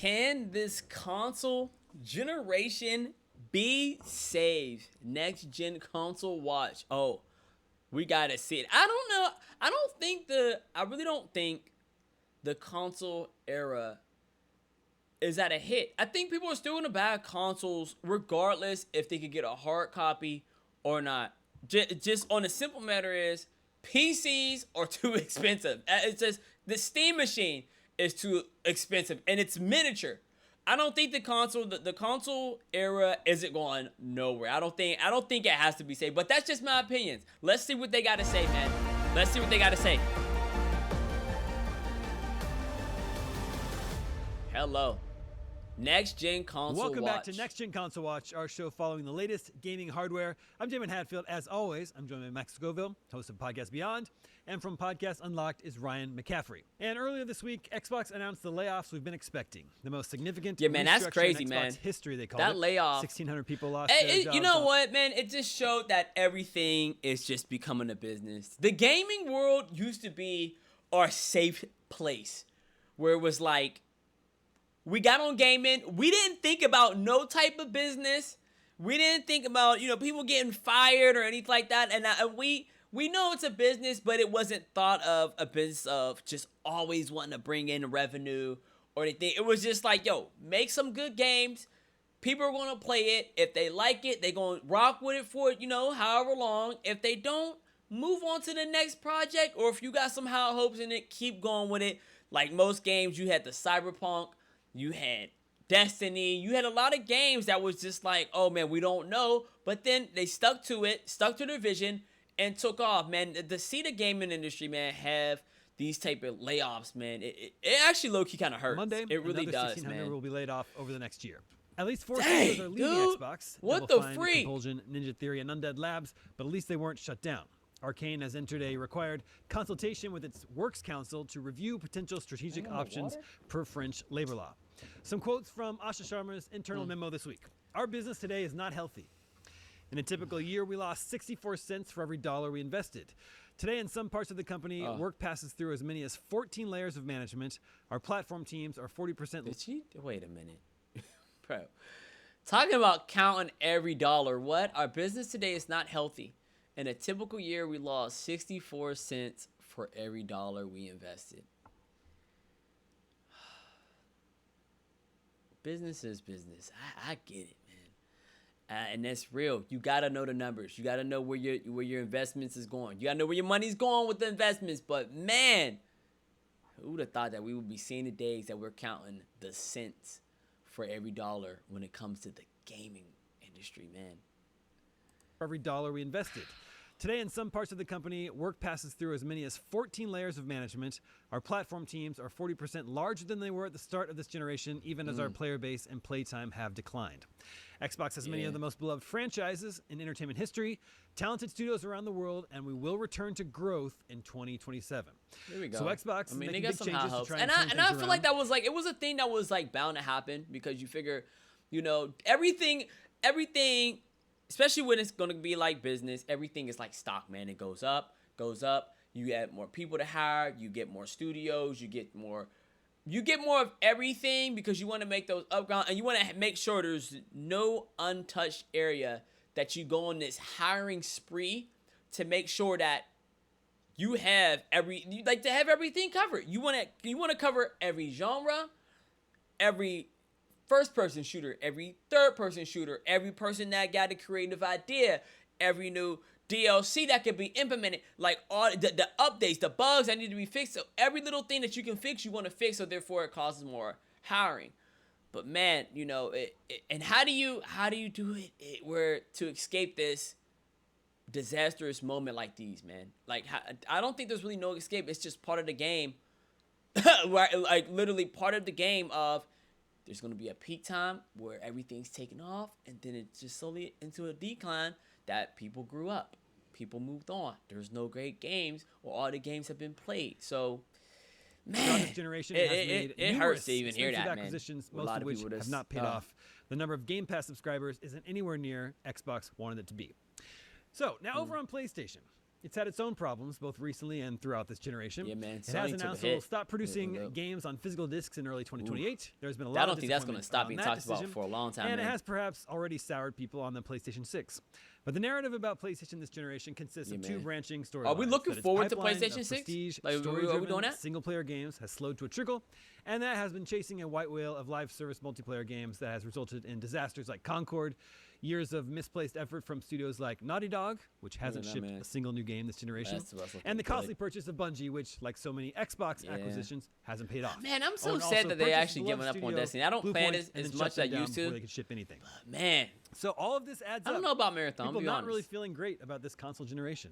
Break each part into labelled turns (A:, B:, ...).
A: Can this console generation be saved? Next gen console watch. Oh, we gotta see it. I don't know. I really don't think the console era is at a hit. I think people are still gonna buy consoles regardless if they could get a hard copy or not. Just on a simple matter is PCs are too expensive. It's just the Steam machine is too expensive and it's miniature. I don't think the console era isn't going nowhere. I don't think it has to be saved. But that's just my opinions. Let's see what they gotta say, man. Let's see what they gotta say. Hello. Next Gen Console
B: Welcome
A: Watch.
B: back to Next Gen Console Watch, our show following the latest gaming hardware. I'm Jamin Hadfield. As always, I'm joined by Max Scoville, host of Podcast Beyond. And from Podcast Unlocked is Ryan McCaffrey. And earlier this week, Xbox announced the layoffs we've been expecting. The most significant
A: that's crazy,
B: in Xbox
A: man.
B: history, they called
A: that
B: it.
A: layoff.
B: 1,600 people lost their jobs.
A: You know what, man? It just showed that everything is just becoming a business. The gaming world used to be our safe place where it was like, we got on gaming. We didn't think about no type of business. We didn't think about, people getting fired or anything like that. And we know it's a business, but it wasn't thought of a business of just always wanting to bring in revenue or anything. It was just like, make some good games. People are going to play it. If they like it, they're going to rock with it for, however long. If they don't, move on to the next project. Or if you got some high hopes in it, keep going with it. Like most games, you had the Cyberpunk. You had Destiny. You had a lot of games that was just like, oh, man, we don't know. But then they stuck to it, stuck to their vision, and took off, man. To see the gaming industry, man, have these type of layoffs, man, it actually low-key kind of hurts.
B: Monday,
A: it really does,
B: 1,600
A: man.
B: will be laid off over the next year. At least 4 studios are leaving Xbox.
A: What
B: Double
A: the
B: Fine,
A: freak?
B: Compulsion, Ninja Theory, and Undead Labs, but at least they weren't shut down. Arcane has entered a required consultation with its Works Council to review potential strategic options per French labor law. Some quotes from Asha Sharma's internal memo this week. Our business today is not healthy. In a typical year, we lost 64 cents for every dollar we invested. Today, in some parts of the company, work passes through as many as 14 layers of management. Our platform teams are 40%.
A: Did she? Wait a minute. Bro. Talking about counting every dollar. What? Our business today is not healthy. In a typical year, we lost 64 cents for every dollar we invested. Business is business. I get it, man. And that's real. You got to know the numbers. You got to know where your investments is going. You got to know where your money's going with the investments. But, man, who would have thought that we would be seeing the days that we're counting the cents for every dollar when it comes to the gaming industry, man.
B: For every dollar we invested. Today, in some parts of the company, work passes through as many as 14 layers of management. Our platform teams are 40% larger than they were at the start of this generation, even as our player base and playtime have declined. Xbox has many of the most beloved franchises in entertainment history, talented studios around the world, and we will return to growth in 2027.
A: There we go.
B: So Xbox is making big changes to try
A: and
B: turn things
A: I feel
B: around.
A: like that was like, it was a thing that was like bound to happen because you figure, everything, especially when it's going to be like business, everything is like stock, man. It goes up. You get more people to hire. You get more studios. You get more of everything because you want to make those upground and you want to make sure there's no untouched area that you go on this hiring spree to make sure that you have you like to have everything covered. You want to cover every genre, every first-person shooter, every third-person shooter, every person that got a creative idea, every new DLC that can be implemented, like all the updates, the bugs that need to be fixed. So every little thing that you can fix, you want to fix, so therefore it causes more hiring. But man, and how do you do it where to escape this disastrous moment like these, man? Like, I don't think there's really no escape. It's just part of the game, right? Like literally part of the game of. There's going to be a peak time where everything's taken off, and then it's just slowly into a decline that people grew up. People moved on. There's no great games, or all the games have been played. So, man,
B: this generation has made
A: it hurts to even hear that,
B: acquisitions,
A: man.
B: most of which have not paid off. The number of Game Pass subscribers isn't anywhere near Xbox wanted it to be. So, now over on PlayStation. It's had its own problems, both recently and throughout this generation.
A: Yeah, man.
B: It
A: Sony
B: has
A: took a
B: announced it
A: hit.
B: will stop producing
A: Yeah.
B: games on physical discs in early 2028. There's been a
A: I
B: lot
A: don't
B: of
A: think that's going to
B: disappointment
A: stop
B: around
A: being
B: that
A: talked about
B: decision,
A: for a long time,
B: and
A: man.
B: it has perhaps already soured people on the PlayStation 6. But the narrative about PlayStation this generation consists of two
A: man.
B: branching storylines.
A: Are we looking
B: that its
A: forward to
B: pipeline of
A: PlayStation 6?
B: prestige,
A: Like, are we
B: story-driven,
A: doing that?
B: single-player games has slowed to a trickle, and that has been chasing a white whale of live service multiplayer games that has resulted in disasters like Concord, years of misplaced effort from studios like Naughty Dog, which hasn't shipped a single new game this generation, and the costly purchase of Bungie, which, like so many Xbox acquisitions, hasn't paid off.
A: Man, I'm so
B: and
A: sad
B: also
A: that they
B: purchased
A: actually
B: beloved
A: giving up on
B: studio
A: Destiny. I don't play
B: Bluepoint
A: it
B: and
A: as
B: then
A: much as
B: shut
A: I
B: them down
A: used
B: before
A: to.
B: they could ship anything.
A: Man,
B: So all of this adds
A: I
B: up.
A: don't know about Marathon.
B: People
A: I'll be
B: not
A: honest.
B: really feeling great about this console generation.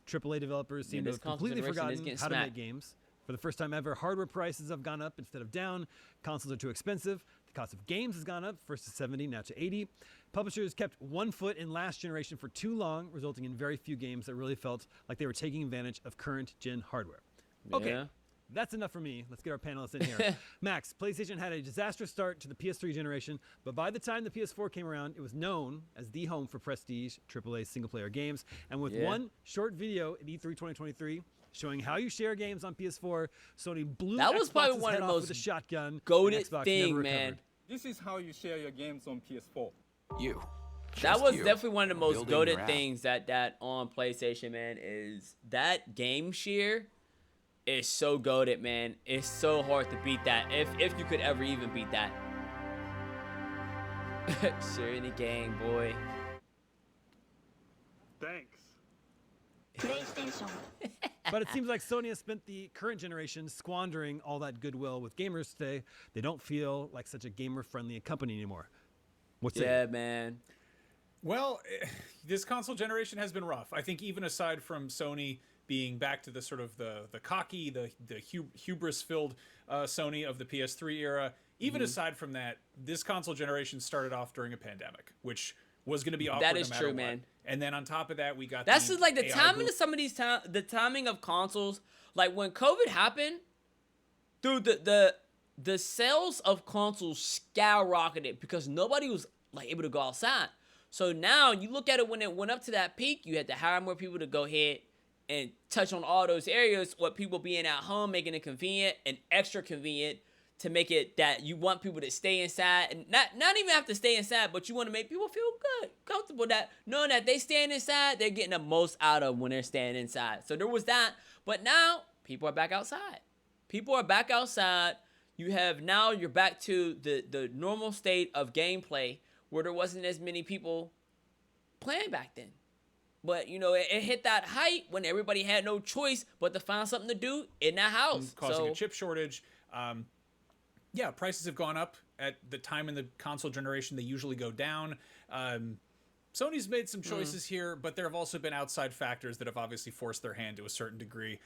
B: AAA developers seem to
A: this
B: have
A: console
B: completely
A: generation is
B: forgotten
A: getting
B: how to
A: smacked.
B: make games. For the first time ever, hardware prices have gone up instead of down. Consoles are too expensive. The cost of games has gone up, first to 70, now to 80. Publishers kept one foot in last generation for too long, resulting in very few games that really felt like they were taking advantage of current gen hardware. Okay.
A: Yeah.
B: That's enough for me. Let's get our panelists in here. Max, PlayStation had a disastrous start to the PS3 generation, but by the time the PS4 came around, it was known as the home for prestige AAA single-player games. And with one short video at E3 2023 showing how you share games on PS4, Sony blew
A: That was probably
B: Xbox's
A: one of
B: head
A: the
B: off
A: most
B: with a shotgun. and
A: goated
B: Xbox
A: thing,
B: never
A: man.
B: recovered.
C: This is how you share your games on PS4.
D: You.
A: That
D: Just
A: was
D: you.
A: definitely one of the most
D: Building your
A: goated
D: app.
A: things that on PlayStation, man, is that game share is so goated, man. It's so hard to beat that, if you could ever even beat that. Sharing the game, boy.
C: Thanks.
E: PlayStation.
B: But it seems like Sony has spent the current generation squandering all that goodwill with gamers today. They don't feel like such a gamer-friendly company anymore. What's
A: Yeah,
B: it?
A: man.
F: Well, this console generation has been rough. I think even aside from Sony being back to the sort of the cocky, the hubris-filled Sony of the PS3 era, even aside from that, this console generation started off during a pandemic, which was going to be awkward.
A: That is
F: no matter
A: true,
F: what.
A: man.
F: And then on top of that, we got
A: That's just like the
F: AI
A: timing
F: boom.
A: of some of these the timing of consoles. Like when COVID happened, dude, the sales of consoles skyrocketed because nobody was like able to go outside. So now you look at it when it went up to that peak, you had to hire more people to go ahead and touch on all those areas. What people being at home, making it convenient and extra convenient to make it that you want people to stay inside and not even have to stay inside, but you want to make people feel good, comfortable, that knowing that they stand inside, they're getting the most out of when they're staying inside. So there was that, but now people are back outside. People are back outside. You're back to the normal state of gameplay where there wasn't as many people playing back then. But, you know, it hit that height when everybody had no choice but to find something to do in that house.
F: Causing a chip shortage. Yeah, prices have gone up at the time in the console generation. They usually go down. Sony's made some choices here, but there have also been outside factors that have obviously forced their hand to a certain degree.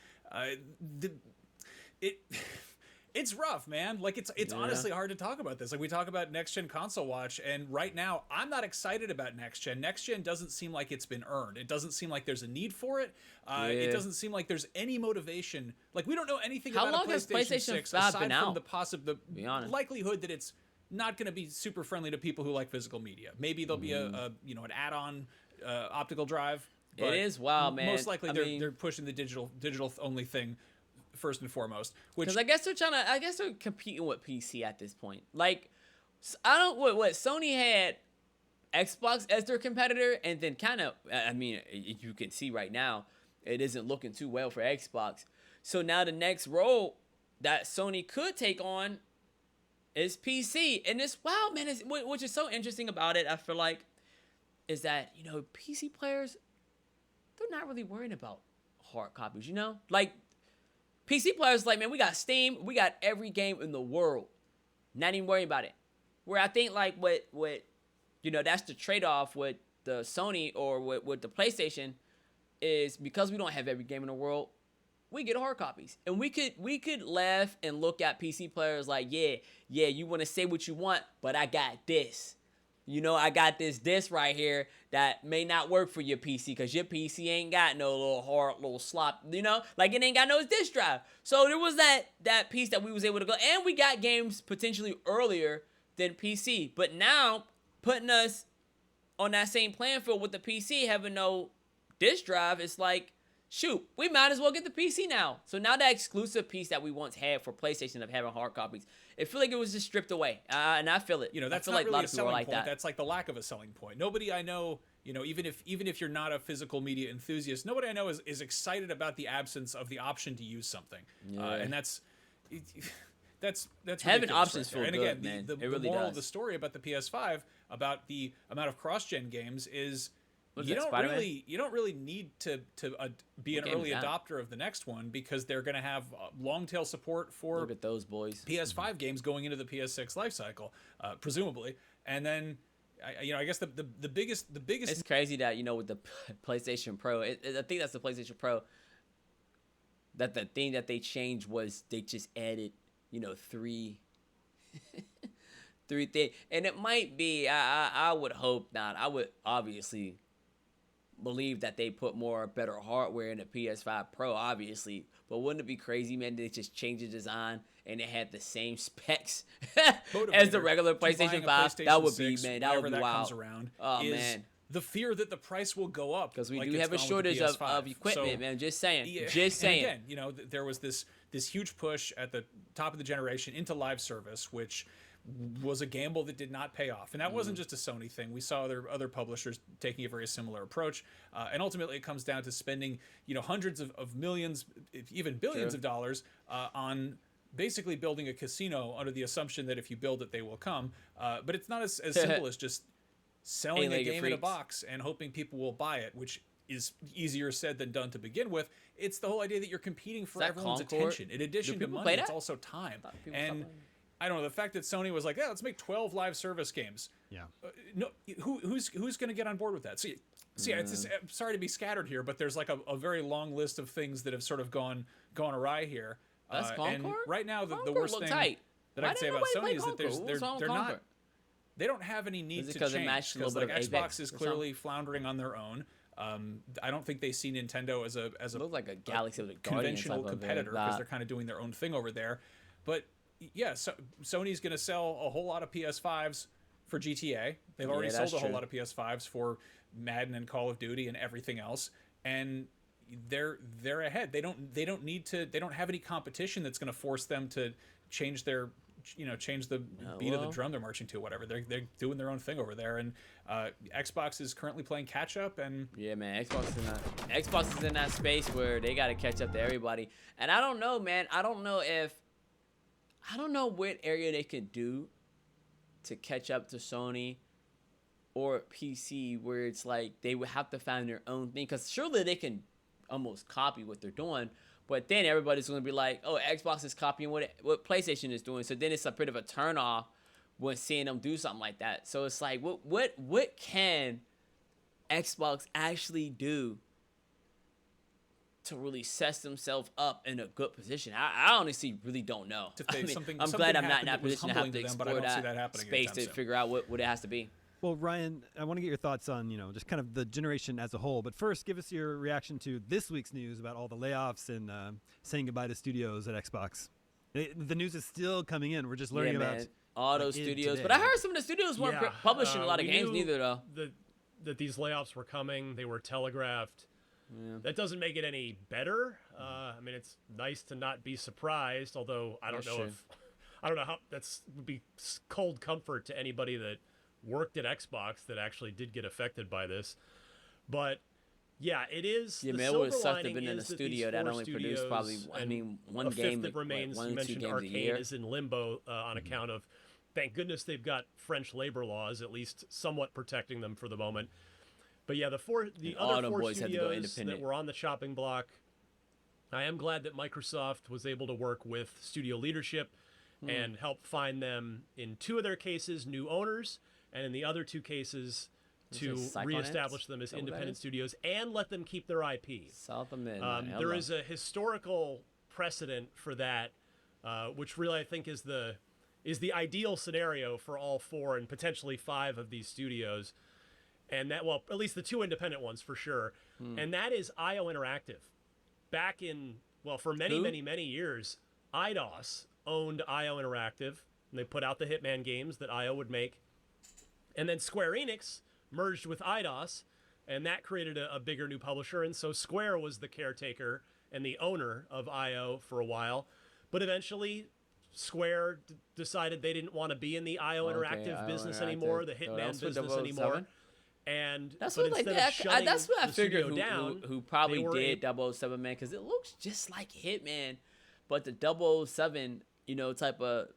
F: It's rough, man. Like it's honestly hard to talk about this. Like we talk about next gen console watch, and right now I'm not excited about next gen. Next gen doesn't seem like it's been earned. It doesn't seem like there's a need for it. It doesn't seem like there's any motivation. Like we don't know anything
A: How
F: about
A: long
F: a
A: has
F: PlayStation
A: PlayStation
F: 6
A: 5
F: aside
A: been
F: from
A: out?
F: the likelihood that it's not going to be super friendly to people who like physical media. Maybe there'll be an add-on optical drive.
A: It is wild, man.
F: Most likely
A: I mean,
F: they're pushing the digital only thing first and foremost. Which
A: because I guess they're competing with PC at this point. Like, I don't what Sony had Xbox as their competitor, and then kind of, I mean, you can see right now it isn't looking too well for Xbox. So now the next role that Sony could take on is PC, and it's wow, man. Which is so interesting about it, I feel like, is that, you know, PC players, they're not really worrying about hard copies. You know, like PC players, like, man, we got Steam, we got every game in the world, not even worrying about it. Where I think like what you know, that's the trade-off with the Sony or with the PlayStation, is because we don't have every game in the world, we get hard copies. And we could laugh and look at PC players like, yeah, you want to say what you want, but I got this. You know, I got this right here that may not work for your PC because your PC ain't got no little slop, you know? Like, it ain't got no disk drive. So there was that piece that we was able to go. And we got games potentially earlier than PC. But now, putting us on that same playing field with the PC having no disk drive, it's like shoot, we might as well get the PC now. So now that exclusive piece that we once had for PlayStation of having hard copies, it feel like it was just stripped away. And I feel it.
F: You know, that's
A: I feel
F: not
A: like
F: really
A: a lot
F: a
A: of people are
F: selling
A: like
F: point.
A: that.
F: That's like the lack of a selling point. Nobody I know, you know, even if you're not a physical media enthusiast, nobody I know is excited about the absence of the option to use something. And that's
A: having
F: ridiculous
A: options
F: right there.
A: feel
F: And
A: good,
F: again,
A: man.
F: the
A: It really
F: moral
A: does.
F: of the story about the PS5, about the amount of cross-gen games is
A: What is
F: you
A: that,
F: don't
A: Spider-Man?
F: really need to be
A: What
F: an
A: game
F: early
A: is that?
F: adopter of the next one, because they're going to have long tail support for
A: Look at those boys.
F: PS5 games going into the PS6 lifecycle, presumably. And then, I guess the biggest
A: It's crazy that, you know, with the PlayStation Pro, I think that's the PlayStation Pro, that the thing that they changed was they just added, you know, three things. And it might be, I would hope not. I would obviously believe that they put more better hardware in the PS5 Pro, obviously. But wouldn't it be crazy, man, they just changed the design and it had the same specs as the regular PlayStation 5? That would be, man, that would be wild.
F: Comes around
A: Oh,
F: is
A: man.
F: the fear that the price will go up,
A: Because we
F: like
A: do
F: it's
A: have a
F: gone with the
A: shortage
F: PS5.
A: of equipment,
F: So,
A: man. Just saying.
F: yeah,
A: Just saying.
F: And again, you know, there was this huge push at the top of the generation into live service, which was a gamble that did not pay off. And that wasn't just a Sony thing. We saw other publishers taking a very similar approach. And ultimately, it comes down to spending, you know, hundreds of millions, even billions of dollars on basically building a casino under the assumption that if you build it, they will come. But it's not as simple as just selling a
A: Eight-legged
F: game in a
A: freaks.
F: box and hoping people will buy it, which is easier said than done to begin with. It's the whole idea that you're competing for
A: that
F: everyone's
A: Concord?
F: attention. In addition to
A: people
F: money,
A: play
F: it's
A: that?
F: also time.
A: thought people stopped
F: And
A: playing.
F: I don't know, the fact that Sony was like, yeah, let's make 12 live service games.
B: Yeah.
F: No, who's going to get on board with that? See, it's just, I'm sorry to be scattered here, but there's like a very long list of things that have sort of gone awry here.
A: That's
F: And
A: Concord?
F: right now, the
A: Concord
F: worst
A: look
F: thing
A: tight.
F: that I
A: Why
F: can say
A: didn't
F: about
A: nobody
F: Sony is
A: play
F: that there's
A: Concord? What's wrong with
F: they're not.
A: Concord?
F: They don't have any need
A: Is it
F: to
A: 'cause it
F: change,
A: matched a little
F: because
A: bit
F: like
A: of
F: Xbox
A: Apex
F: is
A: or
F: clearly floundering on their own. I don't think they see Nintendo as a
A: Look like a Galaxy of the Guardians
F: conventional
A: type of
F: competitor, because
A: vibe.
F: they're kind of doing their own thing over there. But yeah, so Sony's going to sell a whole lot of PS5s for GTA. They've already
A: Yeah,
F: sold
A: that's
F: a whole
A: true.
F: lot of PS5s for Madden and Call of Duty and everything else. And they're ahead. They don't need to. They don't have any competition that's going to force them to change their, change the beat of the
A: well.
F: drum they're marching to. Whatever, they're doing their own thing over there. And Xbox is currently playing catch up. And
A: Yeah, man, Xbox is in that space where they got to catch up to everybody. And I don't know, man. I don't know what area they could do to catch up to Sony or PC, where it's like they would have to find their own thing. Because surely they can almost copy what they're doing. But then everybody's going to be like, oh, Xbox is copying what PlayStation is doing. So then it's a bit of a turnoff when seeing them do something like that. So it's like, what can Xbox actually do to really set themselves up in a good position? I honestly really don't know.
F: If
A: I
F: they-
A: mean,
F: something-
A: I'm
F: something
A: glad I'm not in
F: happened
A: that
F: that was
A: position to have
F: humbling
A: to
F: to them, but I
A: explore
F: don't see
A: that
F: that happening
A: space
F: anytime
A: to
F: soon.
A: figure out what it has to be.
B: Well, Ryan, I want to get your thoughts on, just kind of the generation as a whole. But first, give us your reaction to this week's news about all the layoffs and saying goodbye to studios at Xbox. The news is still coming in. We're just learning about
A: man. All those
B: it
A: studios.
B: today.
A: But I heard some of the studios weren't
D: Yeah,
A: publishing a lot of
D: we
A: games
D: knew
A: neither, though.
D: that these layoffs were coming. They were telegraphed. That doesn't make it any better. I mean, it's nice to not be surprised, although I don't
A: That's
D: know
A: true.
D: I don't know how would be cold comfort to anybody that worked at Xbox that actually did get affected by this. But yeah, it is.
A: Yeah,
D: the
A: man, it would
D: silver
A: suck to have
D: lining
A: been in a
D: is that
A: studio
D: these
A: that
D: four
A: only produced probably,
D: studios
A: one
D: a
A: game,
D: fifth
A: like,
D: that remains.
A: one
D: You
A: or two
D: mentioned
A: games a
D: Arcane
A: year.
D: is in limbo on account of, thank goodness they've got French labor laws, at least somewhat protecting them for the moment. But yeah, the
A: all
D: other
A: them
D: four
A: boys had to go
D: studios that
A: independent.
D: were on the chopping block, I am glad that Microsoft was able to work with studio leadership and help find them, in two of their cases, new owners, and in the other two cases, to
A: Psychonauts?
D: reestablish them as
A: Is that what that
D: independent
A: is?
D: studios and let them keep their IP.
A: South of Midnight.
D: There is a historical precedent for that, which really I think is the ideal scenario for all four and potentially five of these studios, and that, well, at least the two independent ones for sure, and that is IO Interactive. Back in, well, for many
A: Who?
D: many years, IDOS owned IO Interactive, and they put out the Hitman games that IO would make, and then Square Enix merged with IDOS and that created a bigger new publisher. And so Square was the caretaker and the owner of IO for a while, but eventually Square decided they didn't want to be in the IO Interactive
A: IO
D: business
A: Interactive.
D: anymore, the
A: Oh, that
D: Hitman
A: was for
D: business
A: 007?
D: anymore. And
A: That's
D: but
A: what like
D: instead of shutting
A: that's what I
D: the
A: figured
D: studio down,
A: who probably
D: they were
A: did 007, man, because it looks just like Hitman, but the 007, type of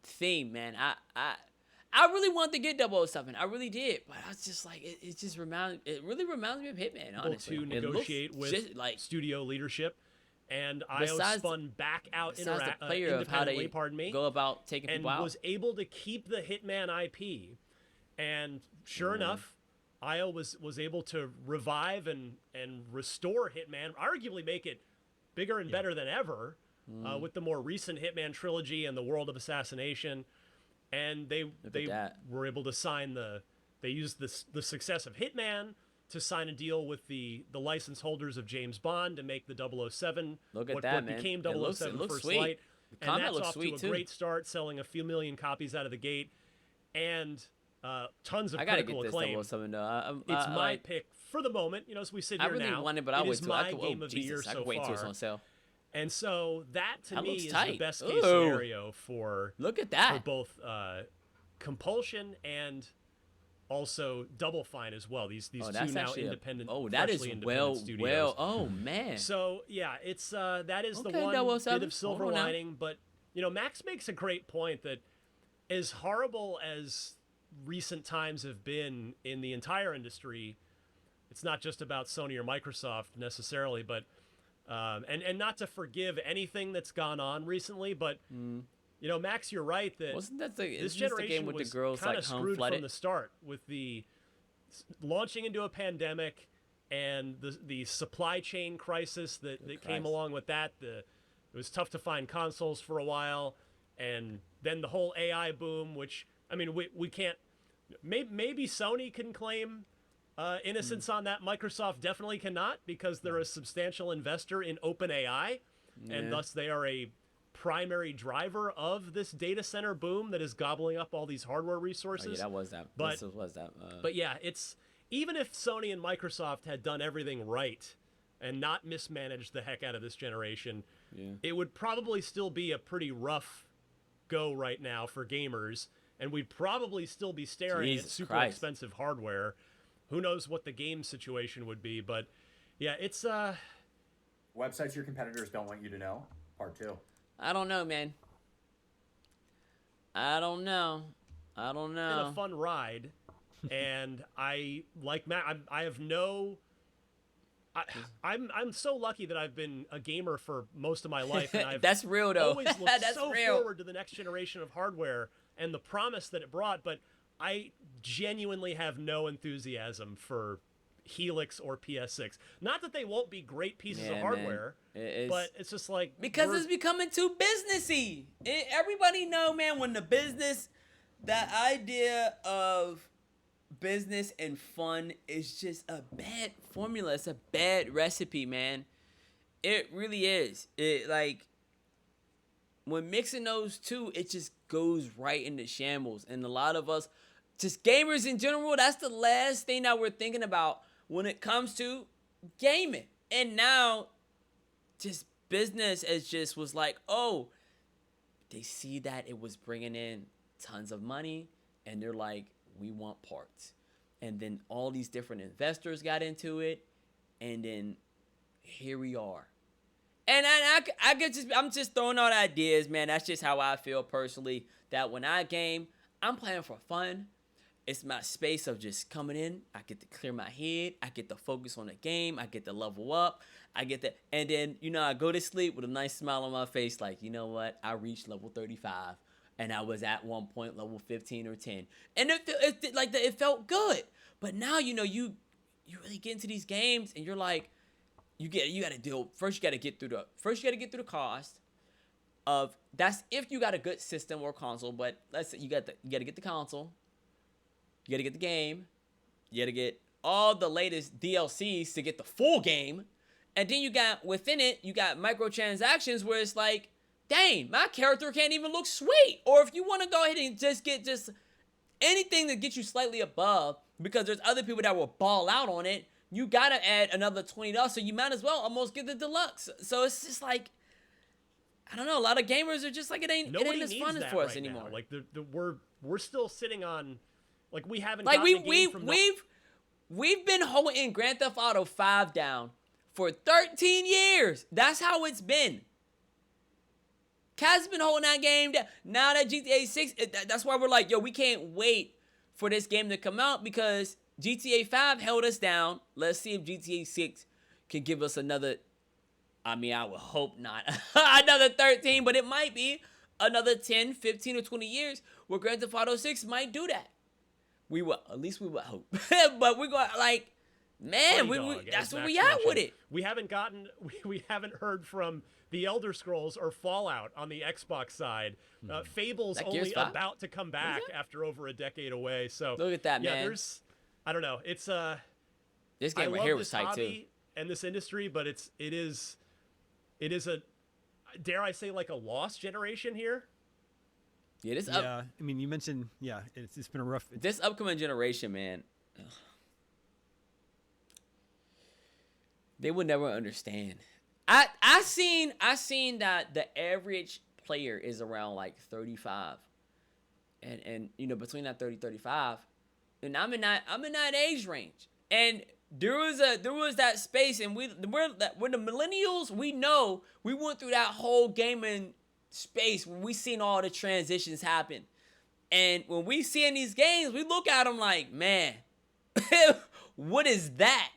A: theme, man. I really wanted to get 007. I really did, but I was just like, it really reminds me of Hitman,
D: able
A: honestly.
D: to
A: It looks
D: negotiate with
A: just like
D: studio leadership, and IO
A: Besides-
D: spun back out
A: besides the player of how
D: independently,
A: they
D: pardon me,
A: go about taking
D: and
A: people out.
D: was able to keep the Hitman IP. And sure enough, IO was able to revive and restore Hitman, arguably make it bigger and better than ever, with the more recent Hitman trilogy and the World of Assassination. And they
A: that.
D: were able to sign they used the success of Hitman to sign a deal with the license holders of James Bond to make the 007
A: Look at
D: what
A: that, man.
D: became
A: It looks
D: 007 First
A: sweet.
D: Light.
A: The
D: And
A: combat
D: that's
A: looks
D: off to
A: sweet,
D: a
A: too.
D: great start, selling a few million copies out of the gate, and tons of
A: I gotta
D: critical
A: get this
D: acclaim.
A: 007 though.
D: It's my pick for the moment. As we sit
A: I
D: here
A: really
D: now,
A: wanted, but I'll
D: it
A: wait
D: is
A: till
D: my
A: I could.
D: game
A: Oh
D: of the year
A: Jesus! I
D: so
A: can wait till it's
D: far.
A: on sale.
D: And so that to
A: That
D: me
A: looks
D: is
A: tight.
D: the best case
A: Ooh.
D: scenario for
A: Look at that.
D: both Compulsion and also Double Fine as well. These
A: Oh,
D: two
A: that's
D: now
A: actually
D: independent.
A: that is
D: freshly independent studios.
A: Oh man.
D: So yeah, it's that is
A: Okay,
D: the one
A: 007.
D: bit of silver
A: Hold on now.
D: lining. But Max makes a great point that as horrible as recent times have been in the entire industry, it's not just about Sony or Microsoft necessarily, but and not to forgive anything that's gone on recently, but Max, you're right that
A: Wasn't that
D: this
A: isn't this the
D: generation
A: game with
D: was
A: the girls
D: kind
A: like
D: of
A: home
D: screwed
A: flooded?
D: from the start with the launching into a pandemic and the supply chain crisis that came
A: Christ.
D: along with that. It was tough to find consoles for a while, and then the whole AI boom, which I mean we can't. Maybe Sony can claim innocence on that. Microsoft definitely cannot because they're a substantial investor in OpenAI, and thus they are a primary driver of this data center boom that is gobbling up all these hardware
A: Oh,
D: resources.
A: yeah, that was that.
D: But-
A: This was that.
D: But yeah, it's even if Sony and Microsoft had done everything right and not mismanaged the heck out of this generation, it would probably still be a pretty rough go right now for gamers, and we'd probably still be staring at
A: Jesus
D: super
A: Christ.
D: expensive hardware. Who knows what the game situation would be, but yeah, it's
G: Websites your competitors don't want you to know. Part 2.
A: I don't know, man. I don't know.
D: been a fun ride, and I like Matt. I have no. I'm so lucky that I've been a gamer for most of my life, and I've
A: That's real though.
D: always looked
A: That's
D: so
A: real.
D: forward to the next generation of hardware and the promise that it brought. But I genuinely have no enthusiasm for Helix or PS6. Not that they won't be great pieces
A: Yeah,
D: of
A: man.
D: hardware, but it's just like
A: Because
D: we're-
A: it's becoming too businessy. Everybody know, man, when that idea of business and fun is just a bad formula. It's a bad recipe, man. It really is. It like when mixing those two, it just goes right into shambles. And a lot of us, just gamers in general, that's the last thing that we're thinking about when it comes to gaming. And now just business as just was like, oh, they see that it was bringing in tons of money and they're like, we want parts. And then all these different investors got into it, and then here we are. And I'm just throwing out ideas, man. That's just how I feel personally, that when I game, I'm playing for fun. It's my space of just coming in. I get to clear my head. I get to focus on the game. I get to level up. I get that. And then, I go to sleep with a nice smile on my face. Like, you know what? I reached level 35. And I was at one point level 15 or 10. And it felt good. But now, you really get into these games and you're like, you got to deal. First, you got to get through the cost of, that's if you got a good system or console. But let's say you got to get the console. You got to get the game. You got to get all the latest DLCs to get the full game. And then you got microtransactions where it's like, dang, my character can't even look sweet. Or if you want to go ahead and just get anything that gets you slightly above, because there's other people that will ball out on it, you gotta add another $20, so you might as well almost get the deluxe. So it's just like, I don't know, a lot of gamers are just like, it ain't as fun for us anymore.
D: Now. Like we're still sitting on, like we haven't
A: like
D: gotten a game from
A: we've been holding Grand Theft Auto 5 down for 13 years. That's how it's been. Kaz been holding that game down. Now that GTA 6, that's why we're like, yo, we can't wait for this game to come out, because GTA 5 held us down. Let's see if GTA 6 can give us another, I mean, I would hope not, another 13, but it might be another 10, 15, or 20 years where Grand Theft Auto 6 might do that. We will, at least we would hope. But we're going, like, man, that's where we at with it.
D: We haven't heard from the Elder Scrolls or Fallout on the Xbox side. Fable's only about to come back after over a decade away. So
A: look at that, man.
D: There's, I don't know. It's
A: this game right here was tight too.
D: And this industry, but it is a, dare I say, like a lost generation here.
B: Yeah, I mean, you mentioned, it's been a rough.
A: This upcoming generation, man. Ugh. They will never understand. I seen that the average player is around like 35, and you know, between that 30-35, and I'm in that age range, and there was that space, and when the millennials, we know we went through that whole gaming space where we seen all the transitions happen, and when we see in these games, we look at them like, man, what is that?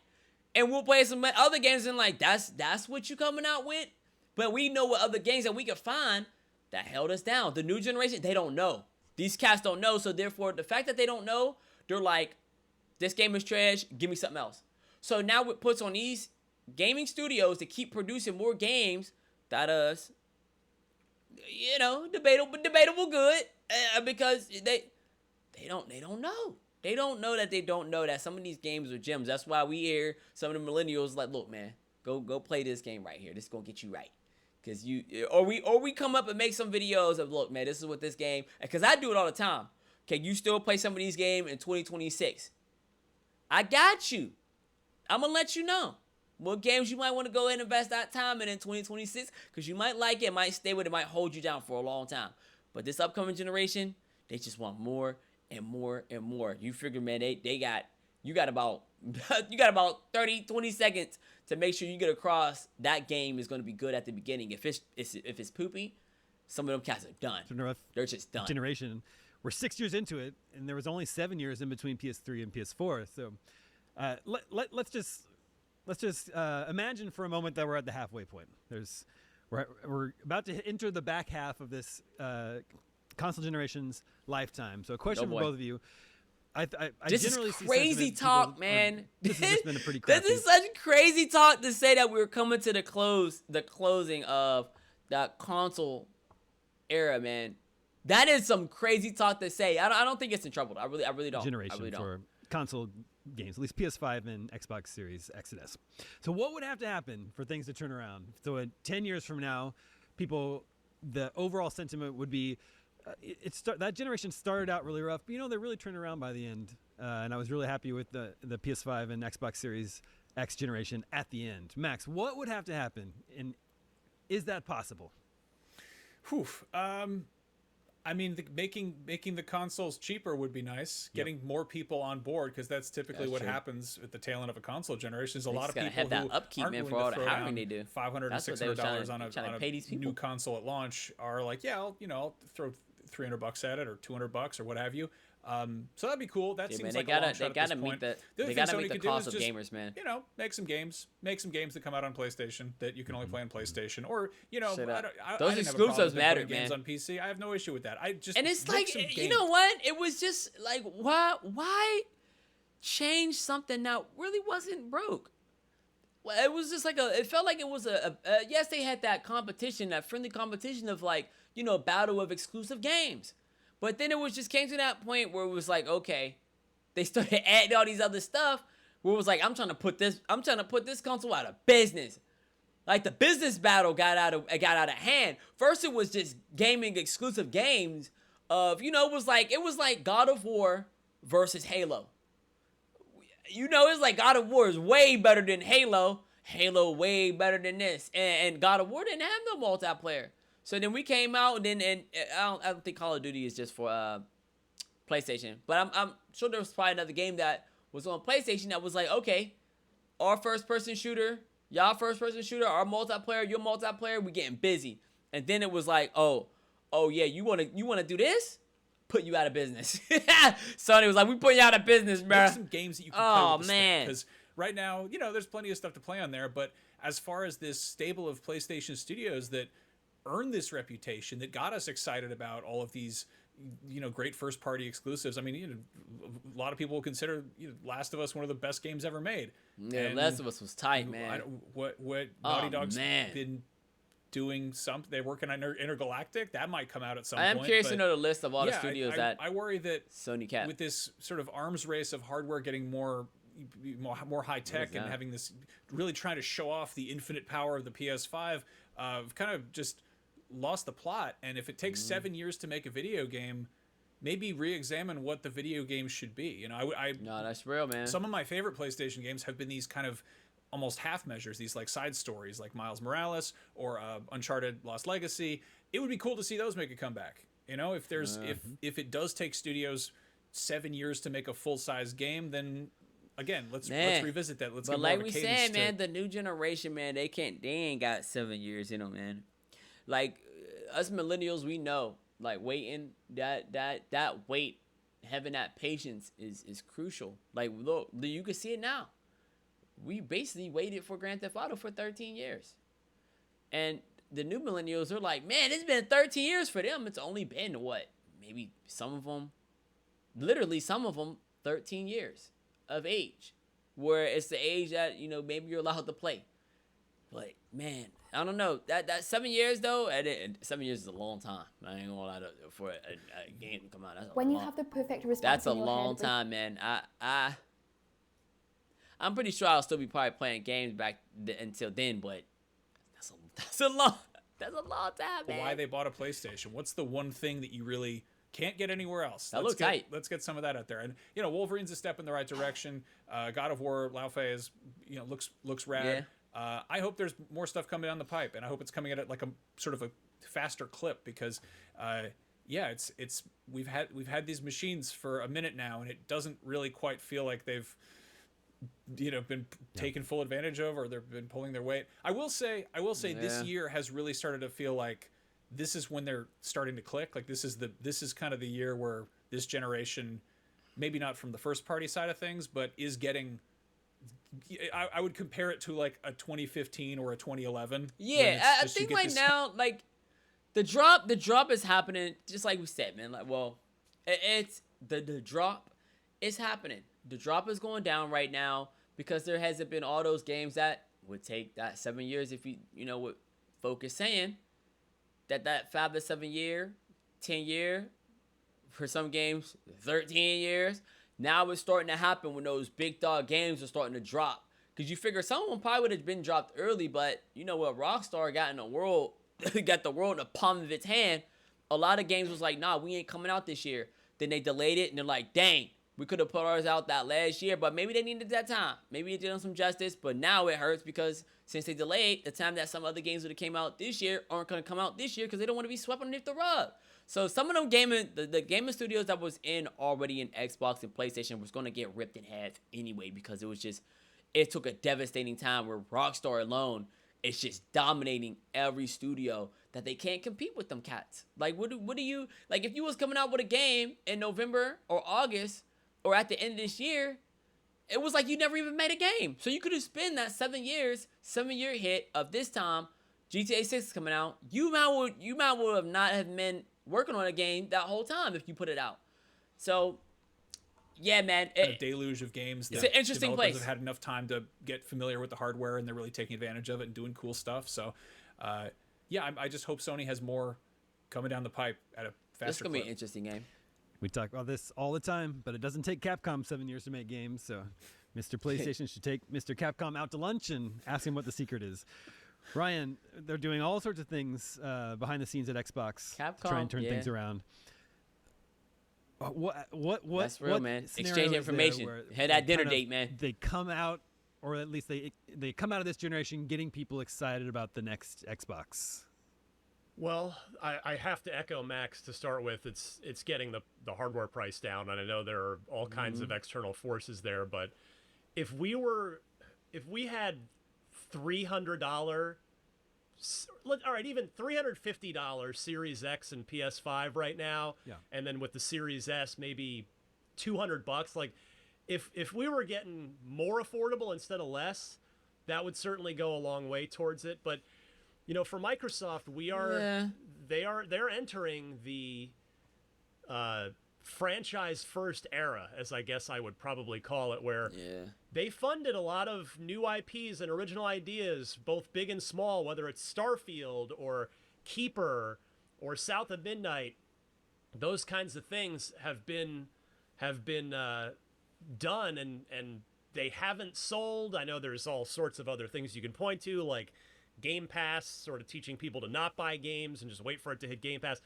A: And we'll play some other games and like, that's what you coming out with? But we know what other games that we could find that held us down. The new generation, they don't know. These cats don't know, so therefore, the fact that they don't know, they're like, this game is trash, give me something else. So now it puts on these gaming studios to keep producing more games that you know, debatable good, because they don't know. They don't know that they don't know that some of these games are gems. That's why we hear some of the millennials like, look, man, go play this game right here. This is gonna get you right. Cause we come up and make some videos of, look, man, this is what this game, because I do it all the time. Can you still play some of these games in 2026? I got you. I'm gonna let you know what games you might want to go and invest that time in 2026, because you might like it, might stay with it, might hold you down for a long time. But this upcoming generation, they just want more and more and more. You figure, man, you got about 30, 20 seconds to make sure you get across that game is going to be good at the beginning. If it's poopy, some of them cats are done. They're just done.
B: Generation. We're 6 years into it, and there was only 7 years in between PS3 and PS4. So let's just imagine for a moment that we're at the halfway point. We're about to enter the back half of this console generation's lifetime. So a question for both of you. I
A: this
B: generally
A: is crazy talk, man.
B: This has just been a pretty crappy.
A: This is such crazy talk to say that we're coming to the closing of that console era, man. That is some crazy talk to say. I don't think it's in trouble. I really don't.
B: Generation for console games, at least PS5 and Xbox Series X and S. So what would have to happen for things to turn around? So in 10 years from now, the overall sentiment would be, that generation started out really rough, but they really turned around by the end. And I was really happy with the PS5 and Xbox Series X generation at the end. Max, what would have to happen, and is that possible?
F: Whew. I mean, making the consoles cheaper would be nice. Getting more people on board, because that's typically what happens at the tail end of a console generation. There's a lot of people
A: have that
F: who
A: upkeep,
F: aren't
A: man,
F: willing
A: for all
F: to
A: the
F: throw
A: hiring
F: down
A: they do.
F: $500 and $600 on a new
A: people.
F: console at launch, are like, yeah, I'll throw $300 at it, or $200 or what have you. So that'd be cool. That seems like a long shot at this point.
A: They gotta meet the cost of gamers, man.
F: Make some games that come out on PlayStation that you can only play on PlayStation, or
A: those exclusives matter, man.
F: Games on PC, I have no issue with that.
A: And it's like, you know what? It was just like, why change something that really wasn't broke? Well, it was just like it felt like it was yes, they had that competition, that friendly competition of like, battle of exclusive games. But then it was just came to that point where it was like, okay, they started adding all these other stuff where it was like, I'm trying to put this console out of business. Like, the business battle got out of hand. First it was just gaming exclusive games of, you know, it was like God of War versus Halo. You know, it's like God of War is way better than Halo. Halo way better than this, and God of War didn't have no multiplayer. So then we came out, and I don't think Call of Duty is just for PlayStation, but I'm sure there was probably another game that was on PlayStation that was like, okay, our first person shooter, y'all first person shooter, our multiplayer, your multiplayer, we getting busy. And then it was like, oh yeah, you wanna do this? Put you out of business. Sony was like, we put you out of business, bro.
F: There's some games that you can play with the stick, because right now, you know, there's plenty of stuff to play on there, but as far as this stable of PlayStation studios that earned this reputation, that got us excited about all of these, you know, great first party exclusives. I mean, you know, a lot of people will consider, you know, Last of Us one of the best games ever made.
A: Yeah,
F: And
A: Last of Us was tight, man.
F: What Naughty Dog's been doing something. They're working on Intergalactic. That might come out at some point.
A: I am curious to know the list of all the studios that
F: I worry that
A: Sony kept.
F: With this sort of arms race of hardware getting more high tech and having this, really trying to show off the infinite power of the PS5, kind of just lost the plot. And if it takes 7 years to make a video game, maybe re-examine what the video game should be. You know,
A: no, that's real, man.
F: Some of my favorite PlayStation games have been these kind of almost half measures, these like side stories, like Miles Morales or Uncharted Lost Legacy. It would be cool to see those make a comeback. You know, if there's if it does take studios 7 years to make a full size game, then again, let's revisit that. Let's.
A: But
F: get
A: like
F: more
A: we
F: of a cadence
A: said, man, the new generation, man, they ain't got 7 years, you know, man. Like us millennials, we know, like waiting that wait, having that patience is crucial. Like look, you can see it now. We basically waited for Grand Theft Auto for 13 years, and the new millennials are like, man, it's been 13 years for them. It's only been what, maybe some of them, literally some of them, 13 years of age, where it's the age that, you know, maybe you're allowed to play. But man, I don't know, that 7 years though, 7 years is a long time. I ain't gonna lie, for a game to come out.
H: When you have the perfect response,
A: that's a long time, man. I'm pretty sure I'll still be probably playing games until then, but that's a long time, man.
F: Why they bought a PlayStation? What's the one thing that you really can't get anywhere else?
A: That looks tight.
F: Let's get some of that out there. And you know, Wolverine's a step in the right direction. God of War, Lao Fei is, you know, looks rad.
A: Yeah.
F: I hope there's more stuff coming down the pipe, and I hope it's coming at like a sort of a faster clip, because it's we've had these machines for a minute now, and it doesn't really quite feel like they've, you know, been taken full advantage of, or they've been pulling their weight. I will say this year has really started to feel like this is when they're starting to click. Like this is kind of the year where this generation, maybe not from the first party side of things, but is getting, I would compare it to like a 2015 or a 2011.
A: Yeah, I think right now, like the drop is happening, just like we said, man. Like, well, it's the drop is happening. The drop is going down right now because there hasn't been all those games that would take that 7 years. If you know what folk is saying, that 5 to 7 year, 10 year, for some games 13 years. Now it's starting to happen when those big dog games are starting to drop. Because you figure some of them probably would have been dropped early, but you know what Rockstar got in the world, got the world in the palm of its hand. A lot of games was like, nah, we ain't coming out this year. Then they delayed it, and they're like, dang, we could have put ours out that last year, but maybe they needed that time. Maybe it did them some justice, but now it hurts because since they delayed, the time that some other games would have came out this year aren't going to come out this year because they don't want to be swept underneath the rug. So some of them the gaming studios that was already in Xbox and PlayStation was going to get ripped in half anyway, because it took a devastating time where Rockstar alone is just dominating every studio that they can't compete with them cats. Like, what do you, like, if you was coming out with a game in November or August or at the end of this year, it was like you never even made a game. So you could have spent that 7 year hit of this time, GTA 6 is coming out. You might would have not have been working on a game that whole time if you put it out. So, yeah, man.
F: A deluge of games.
A: It's an interesting
F: developers
A: place.
F: have had enough time to get familiar with the hardware, and they're really taking advantage of it and doing cool stuff. So, I just hope Sony has more coming down the pipe at a faster clip.
A: This is going to be an interesting game.
B: We talk about this all the time, but it doesn't take Capcom 7 years to make games, so Mr. PlayStation should take Mr. Capcom out to lunch and ask him what the secret is. Ryan, they're doing all sorts of things behind the scenes at Xbox
A: Capcom,
B: to try and turn things around. What?
A: That's real,
B: what
A: man.
B: scenario
A: Exchange
B: is there
A: information.
B: where
A: Had that
B: they
A: dinner
B: kind of-
A: date, man.
B: They come out, or at least they come out of this generation getting people excited about the next Xbox.
D: Well, I have to echo Max to start with. It's getting the hardware price down, and I know there are all kinds of external forces there, but if we had $300, all right, even $350 Series X and PS5 right now,
B: Yeah.
D: and then with the Series S maybe $200, like if we were getting more affordable instead of less, that would certainly go a long way towards it. But you know, for Microsoft, they're entering the franchise first era, as I guess I would probably call it, where they funded a lot of new IPs and original ideas, both big and small, whether it's Starfield or Keeper or South of Midnight. Those kinds of things have been done, and they haven't sold. I know there's all sorts of other things you can point to, like Game Pass, sort of teaching people to not buy games and just wait for it to hit Game Pass.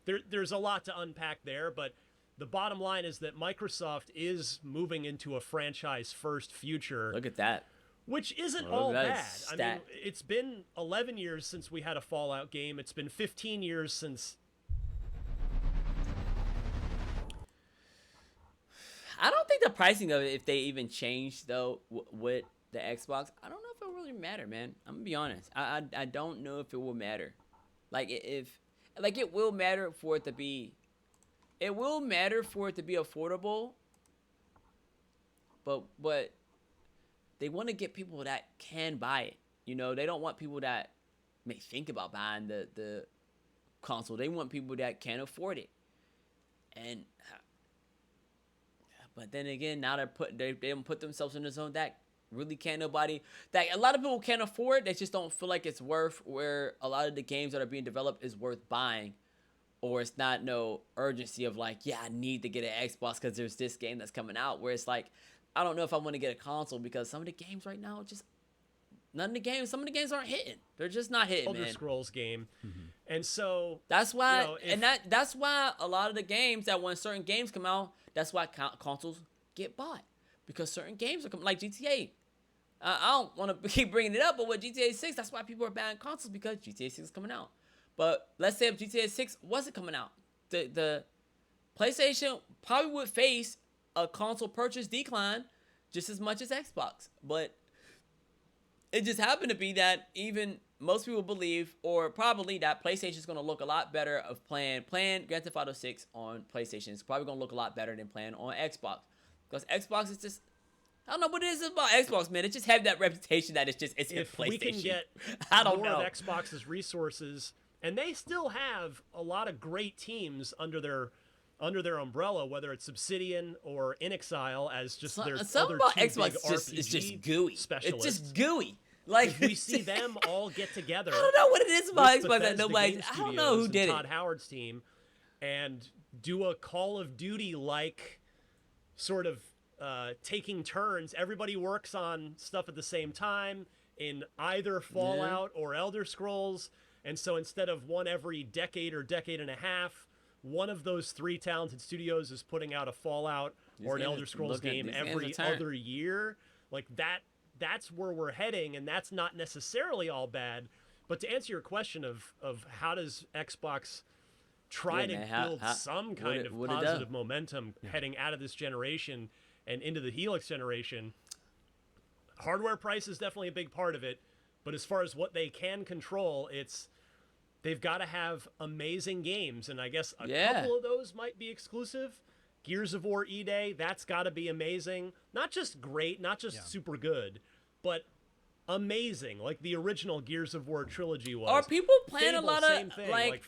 D: There's a lot to unpack there, but the bottom line is that Microsoft is moving into a franchise-first future.
A: Look at that.
D: Which isn't
A: Well,
D: all
A: that
D: bad.
A: is
D: I mean,
A: stat.
D: it's been 11 years since we had a Fallout game. It's been 15 years since...
A: I don't think the pricing of it, if they even changed though with the Xbox, I don't know if it will really matter, man. I'm gonna be honest. I don't know if it will matter. Like it will matter for it to be. It will matter for it to be affordable. But they want to get people that can buy it. You know, they don't want people that may think about buying the console. They want people that can afford it. And but then again, now they don't put themselves in a zone that really can't nobody, that a lot of people can't afford. They just don't feel like it's worth, where a lot of the games that are being developed is worth buying, or it's not no urgency of like, yeah, I need to get an Xbox because there's this game that's coming out, where it's like, I don't know if I want to get a console because some of the games right now just some of the games aren't hitting. They're just not hitting,
D: Elder
A: man.
D: Scrolls game. And so
A: That's why,
D: you know,
A: that's why a lot of the games that when certain games come out, that's why consoles get bought, because certain games are coming, like GTA. I don't want to keep bringing it up, but with GTA 6, that's why people are buying consoles, because GTA 6 is coming out. But let's say if GTA 6 wasn't coming out, the PlayStation probably would face a console purchase decline just as much as Xbox. But it just happened to be that even most people believe, or probably, that PlayStation is going to look a lot better of playing Grand Theft Auto 6 on PlayStation. It's probably going to look a lot better than playing on Xbox, because Xbox is just, I don't know what it is about Xbox, man. It just have that reputation that it's
D: if
A: PlayStation.
D: we can get
A: I don't
D: more
A: know.
D: of Xbox's resources, and they still have a lot of great teams under their umbrella, whether it's Obsidian or In Exile, as just their
A: Something
D: other
A: about
D: two
A: Xbox
D: big
A: is just
D: RPG
A: gooey.
D: specialists.
A: It's just gooey. Like,
D: If we see them all get together.
A: I don't know what it is about
D: with
A: Xbox that
D: Bethesda
A: nobody.
D: Game
A: I don't know
D: Studios
A: who
D: and
A: did
D: Todd
A: it.
D: Howard's team, and do a Call of Duty like sort of taking turns. Everybody works on stuff at the same time in either Fallout or Elder Scrolls, and so instead of one every decade or decade and a half, one of those three talented studios is putting out a Fallout or an
A: games
D: Elder
A: are
D: Scrolls
A: looking-
D: game
A: these games
D: every
A: are turn-
D: other year. Like that's where we're heading, and that's not necessarily all bad. But to answer your question of how does Xbox try
A: Yeah,
D: to
A: man,
D: build some
A: what
D: kind
A: it-
D: of
A: what it does.
D: positive momentum heading out of this generation and into the Helix generation, hardware price is definitely a big part of it. But as far as what they can control, they've got to have amazing games, and I guess a couple of those might be exclusive. Gears of War E-Day, that's got to be amazing. Not just great, not just super good, but amazing, like the original Gears of War trilogy was.
A: Are people playing
D: Fable,
A: a lot of
D: same thing,
A: like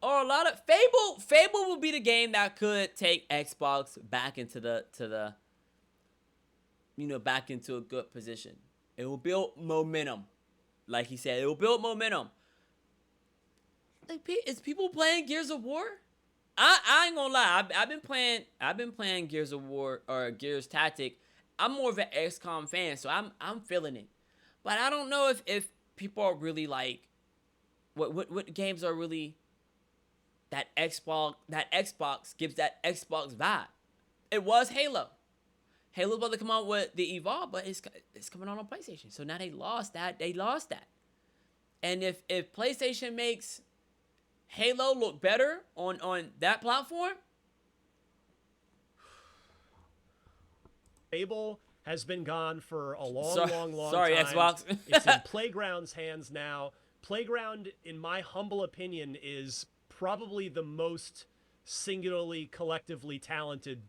A: or a lot of Fable? Fable would be the game that could take Xbox back into the back into a good position. It will build momentum, like he said. It will build momentum. Like, is people playing Gears of War? I ain't gonna lie. I've been playing Gears of War or Gears Tactic. I'm more of an XCOM fan, so I'm feeling it. But I don't know if people are really like what games are really that Xbox gives that Xbox vibe. It was Halo. Halo's about to come out with the Evolve, but it's coming out on PlayStation. So now they lost that. And if PlayStation makes Halo look better on that platform,
D: Fable has been gone for a long
A: sorry,
D: time.
A: Xbox.
D: It's in Playground's hands now. Playground, in my humble opinion, is probably the most singularly, collectively talented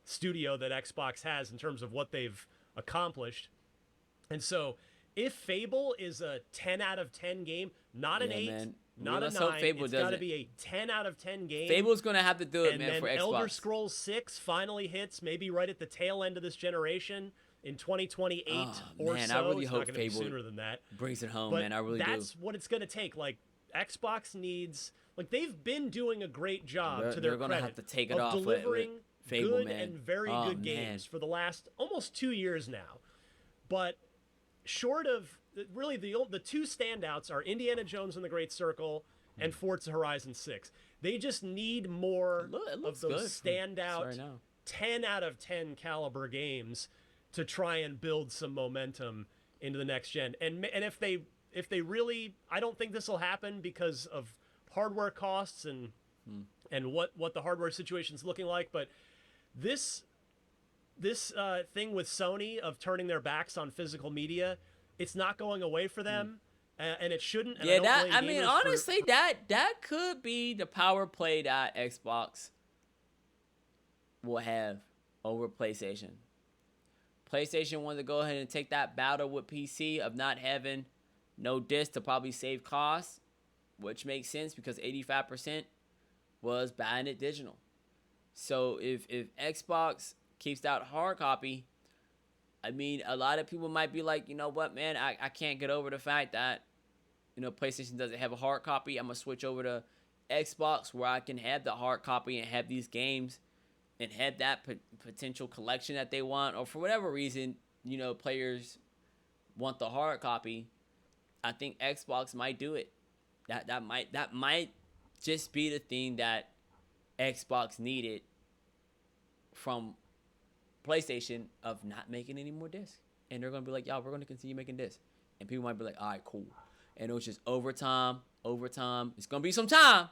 D: studio that Xbox has in terms of what they've accomplished. And so if Fable is a 10 out of 10 game, not an 8,
A: man.
D: not
A: Let's
D: a
A: hope
D: 9,
A: Fable
D: it's got to
A: does it.
D: be a 10 out of 10 game.
A: Fable's gonna have to do it,
D: And
A: man,
D: then
A: for Xbox.
D: Elder Scrolls 6 finally hits, maybe right at the tail end of this generation in 2028 or
A: man,
D: so.
A: I really
D: It's
A: hope
D: not gonna be
A: Fable
D: sooner than that.
A: brings it home,
D: But
A: man. I really do.
D: that's what it's going to take. Like, Xbox needs, like, they've been doing a great job to their
A: They're gonna
D: credit
A: have to take it
D: of
A: off with
D: delivering
A: Fable,
D: good
A: man.
D: and very
A: Oh,
D: good
A: man.
D: games for the last almost 2 years now. But short of really the two standouts are Indiana Jones and the Great Circle and Forza Horizon 6. They just need more
A: It looks
D: of those
A: good.
D: standout
A: Sorry, no.
D: 10 out of 10 caliber games to try and build some momentum into the next gen. And if they really, I don't think this will happen because of hardware costs and what the hardware situation's looking like, but this thing with Sony of turning their backs on physical media, it's not going away for them, and it shouldn't. And
A: Yeah,
D: I mean,
A: honestly, that could be the power play that Xbox will have over PlayStation. PlayStation wanted to go ahead and take that battle with PC of not having no disc to probably save costs, which makes sense because 85% was buying it digital. So if Xbox keeps that hard copy, I mean, a lot of people might be like, you know what, man, I can't get over the fact that, you know, PlayStation doesn't have a hard copy. I'm going to switch over to Xbox where I can have the hard copy and have these games and have that potential collection that they want, or for whatever reason, you know, players want the hard copy. I think Xbox might do it. That might just be the thing that Xbox needed from PlayStation of not making any more discs. And they're gonna be like, y'all, we're gonna continue making discs. And people might be like, all right, cool. And it was just overtime. It's gonna be some time.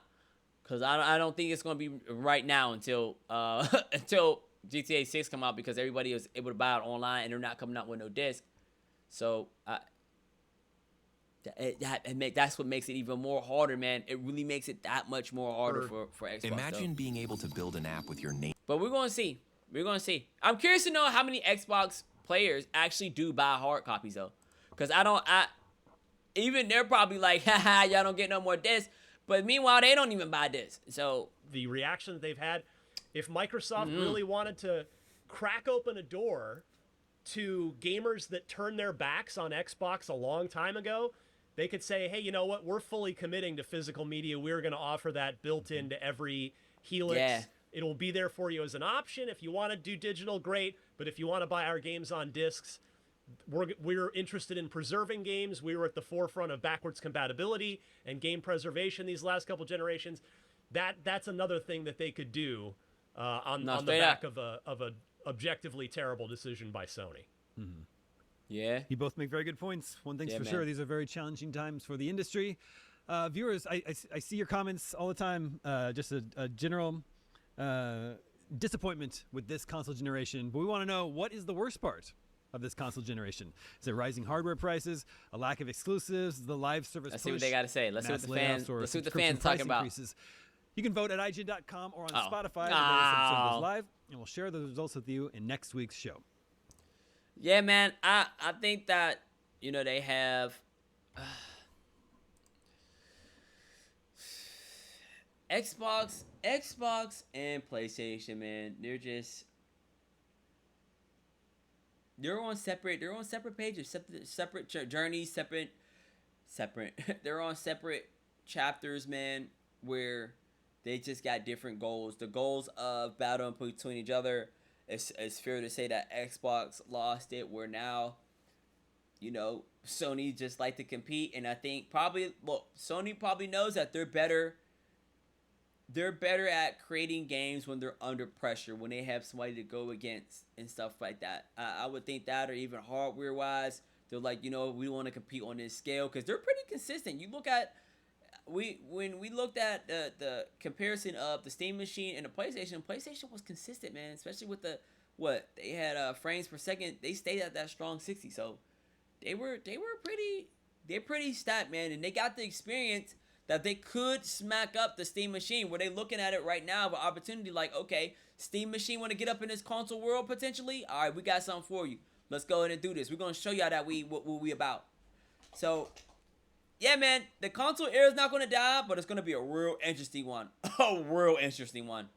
A: Cause I don't think it's gonna be right now until until GTA 6 come out, because everybody is able to buy it online and they're not coming out with no disc. So that's what makes it even more harder, man. It really makes it that much more harder for Xbox.
H: Imagine being able to build an app with your name.
A: But we're gonna see. I'm curious to know how many Xbox players actually do buy hard copies though, because even they're probably like, haha, y'all don't get no more discs. But meanwhile, they don't even buy this. So
D: the reaction that they've had, if Microsoft really wanted to crack open a door to gamers that turned their backs on Xbox a long time ago, they could say, hey, you know what? We're fully committing to physical media. We're going to offer that built into every Helix.
A: Yeah.
D: It will be there for you as an option. If you want to do digital, great. But if you want to buy our games on discs, we're interested in preserving games. We were at the forefront of backwards compatibility and game preservation these last couple generations. That's another thing that they could do on the back of a objectively terrible decision by Sony.
B: Mm-hmm.
A: yeah,
B: You both make very good points. One thing's
A: Yeah,
B: for
A: man.
B: sure, these are very challenging times for the industry. Viewers, I see your comments all the time. Just a general disappointment with this console generation. But we want to know, what is the worst part of this console generation? Is it rising hardware prices, a lack of exclusives, the live service
A: let's
B: push,
A: see what they got to say. Let's see what
B: mass
A: the
B: layoffs,
A: fans.
B: or
A: Let's see what the
B: subscription
A: fans talking
B: price
A: about.
B: increases? You can vote at IGN.com or on
A: Oh.
B: Spotify. The latest episode
A: Oh.
B: goes live, and we'll share the results with you in next week's show.
A: Yeah, man. I think that, you know, they have Xbox and PlayStation, man. They're on separate pages, separate journeys, separate. They're on separate chapters, man, where they just got different goals. The goals of battling between each other. It's fair to say that Xbox lost it, where now, you know, Sony just like to compete, and I think Sony probably knows that they're better they're better at creating games when they're under pressure, when they have somebody to go against and stuff like that. I would think that, or even hardware wise, they're like, you know, we want to compete on this scale because they're pretty consistent. You look at when we looked at the comparison of the Steam machine and the PlayStation was consistent, man. Especially with the what they had frames per second, they stayed at that strong 60. So they're pretty stacked, man, and they got the experience that they could smack up the Steam machine. Where they looking at it right now, of an opportunity like, okay, Steam machine want to get up in this console world potentially. All right, we got something for you. Let's go ahead and do this. We're gonna show y'all that what we about. So, yeah, man, the console era is not gonna die, but it's gonna be a real interesting one. A real interesting one.